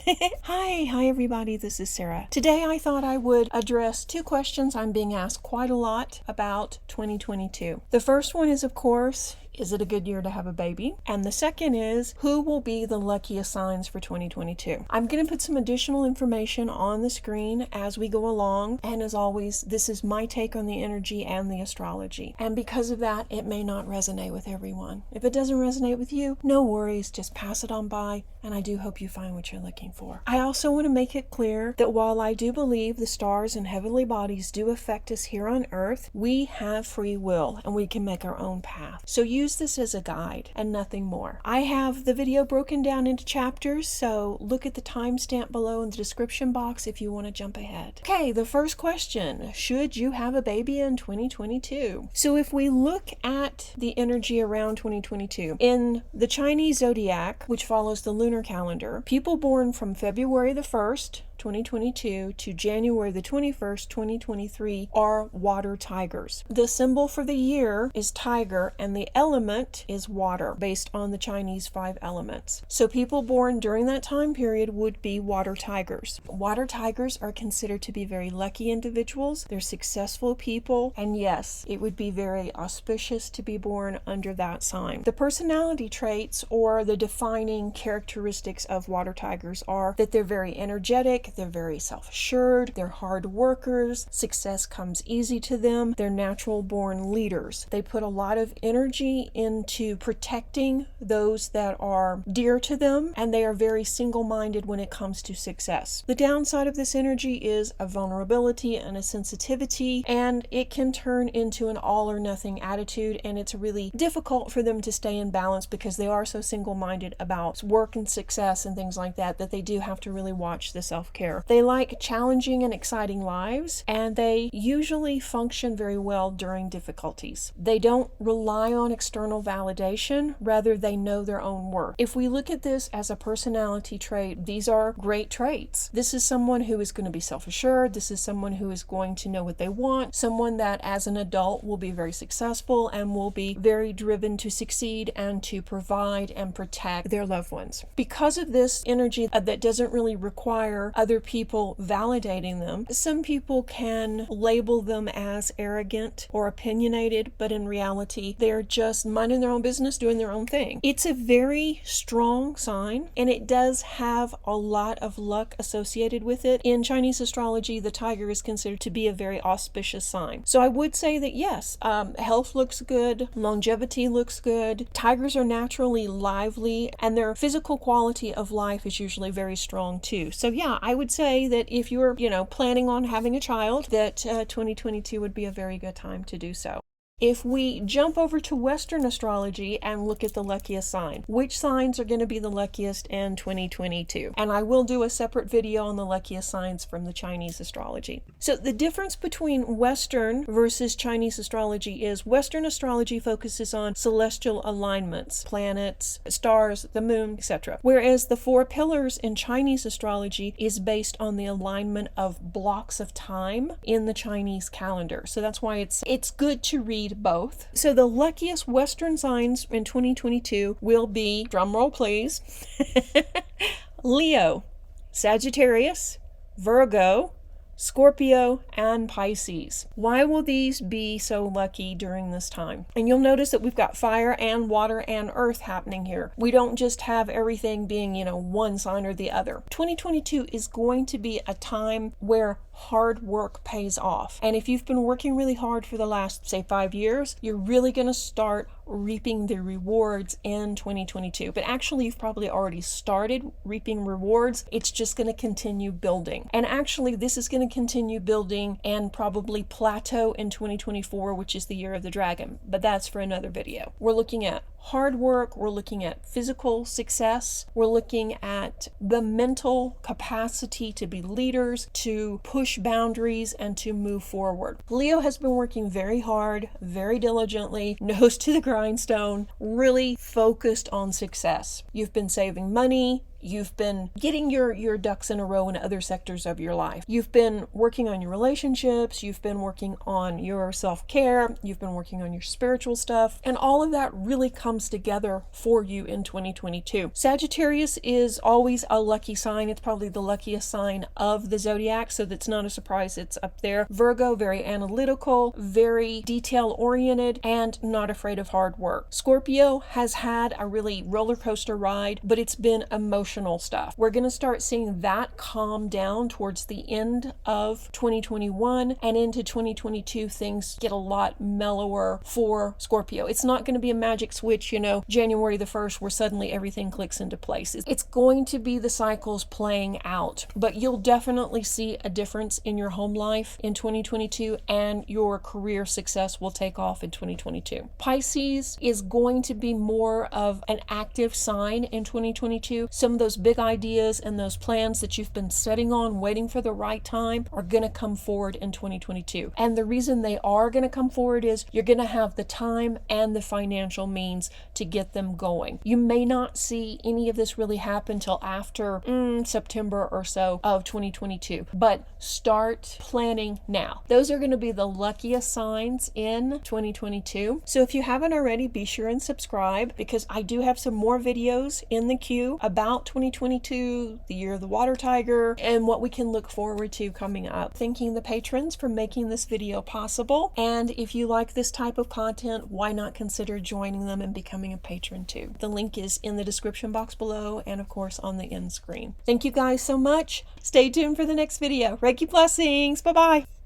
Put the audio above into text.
Hi everybody, this is Sarah. Today I thought I would address two questions I'm being asked quite a lot about 2022. The first one is, of course, is it a good year to have a baby? And the second is, who will be the luckiest signs for 2022? I'm going to put some additional information on the screen as we go along. And as always, this is my take on the energy and the astrology. And because of that, it may not resonate with everyone. If it doesn't resonate with you, no worries, just pass it on by. And I do hope you find what you're looking for. I also want to make it clear that while I do believe the stars and heavenly bodies do affect us here on Earth, we have free will and we can make our own path. So use this as a guide and nothing more. I have the video broken down into chapters, so look at the timestamp below in the description box if you want to jump ahead. Okay, the first question, should you have a baby in 2022? So if we look at the energy around 2022, in the Chinese zodiac, which follows the lunar calendar, people born from February the 1st, 2022 to January the 21st, 2023 are water tigers. The symbol for the year is tiger and the element is water based on the Chinese 5 elements. So people born during that time period would be water tigers. Water tigers are considered to be very lucky individuals. They're successful people, and yes, it would be very auspicious to be born under that sign. The personality traits or the defining characteristics of water tigers are that they're very energetic, they're very self-assured, they're hard workers, success comes easy to them, they're natural born leaders. They put a lot of energy into protecting those that are dear to them, and they are very single-minded when it comes to success. The downside of this energy is a vulnerability and a sensitivity, and it can turn into an all or nothing attitude, and it's really difficult for them to stay in balance because they are so single-minded about work and success and things like that they do have to really watch the self-care. They like challenging and exciting lives, and they usually function very well during difficulties. They don't rely on external validation, rather they know their own worth. If we look at this as a personality trait, these are great traits. This is someone who is going to be self-assured, this is someone who is going to know what they want, someone that as an adult will be very successful and will be very driven to succeed and to provide and protect their loved ones. Because of this energy that doesn't really require other people validating them, some people can label them as arrogant or opinionated, but in reality, they're just minding their own business, doing their own thing. It's a very strong sign, and it does have a lot of luck associated with it. In Chinese astrology, the tiger is considered to be a very auspicious sign. So I would say that yes, health looks good, longevity looks good, tigers are naturally lively, and their physical quality of life is usually very strong too. So yeah, I would say that if you're, planning on having a child, that 2022 would be a very good time to do so. If we jump over to Western astrology and look at the luckiest sign, which signs are going to be the luckiest in 2022? And I will do a separate video on the luckiest signs from the Chinese astrology. So the difference between Western versus Chinese astrology is Western astrology focuses on celestial alignments, planets, stars, the moon, etc. Whereas the 4 pillars in Chinese astrology is based on the alignment of blocks of time in the Chinese calendar. So that's why it's good to read both. So the luckiest Western signs in 2022 will be, drumroll please, Leo, Sagittarius, Virgo, Scorpio, and Pisces. Why will these be so lucky during this time? And you'll notice that we've got fire and water and earth happening here. We don't just have everything being, one sign or the other. 2022 is going to be a time where hard work pays off. And if you've been working really hard for the last, say, 5 years, you're really going to start reaping the rewards in 2022. But actually, you've probably already started reaping rewards. It's just going to continue building. And actually, this is going to continue building and probably plateau in 2024, which is the year of the dragon. But that's for another video. We're looking at hard work, we're looking at physical success, we're looking at the mental capacity to be leaders, to push boundaries, and to move forward. Leo has been working very hard, very diligently, nose to the grindstone, really focused on success. You've been saving money, You've been getting your ducks in a row in other sectors of your life. You've been working on your relationships. You've been working on your self-care. You've been working on your spiritual stuff. And all of that really comes together for you in 2022. Sagittarius is always a lucky sign. It's probably the luckiest sign of the zodiac, so that's not a surprise it's up there. Virgo, very analytical, very detail-oriented, and not afraid of hard work. Scorpio has had a really roller coaster ride, but it's been emotional stuff. We're going to start seeing that calm down towards the end of 2021, and into 2022 things get a lot mellower for Scorpio. It's not going to be a magic switch, January the 1st where suddenly everything clicks into place. It's going to be the cycles playing out, but you'll definitely see a difference in your home life in 2022, and your career success will take off in 2022. Pisces is going to be more of an active sign in 2022. Some of those big ideas and those plans that you've been setting on, waiting for the right time, are going to come forward in 2022. And the reason they are going to come forward is you're going to have the time and the financial means to get them going. You may not see any of this really happen till after September or so of 2022, but start planning now. Those are going to be the luckiest signs in 2022. So if you haven't already, be sure and subscribe, because I do have some more videos in the queue about 2022, the year of the water tiger, and what we can look forward to coming up. Thanking the patrons for making this video possible. And if you like this type of content, why not consider joining them and becoming a patron too? The link is in the description box below, and of course on the end screen. Thank you guys so much. Stay tuned for the next video. Reiki blessings. Bye-bye.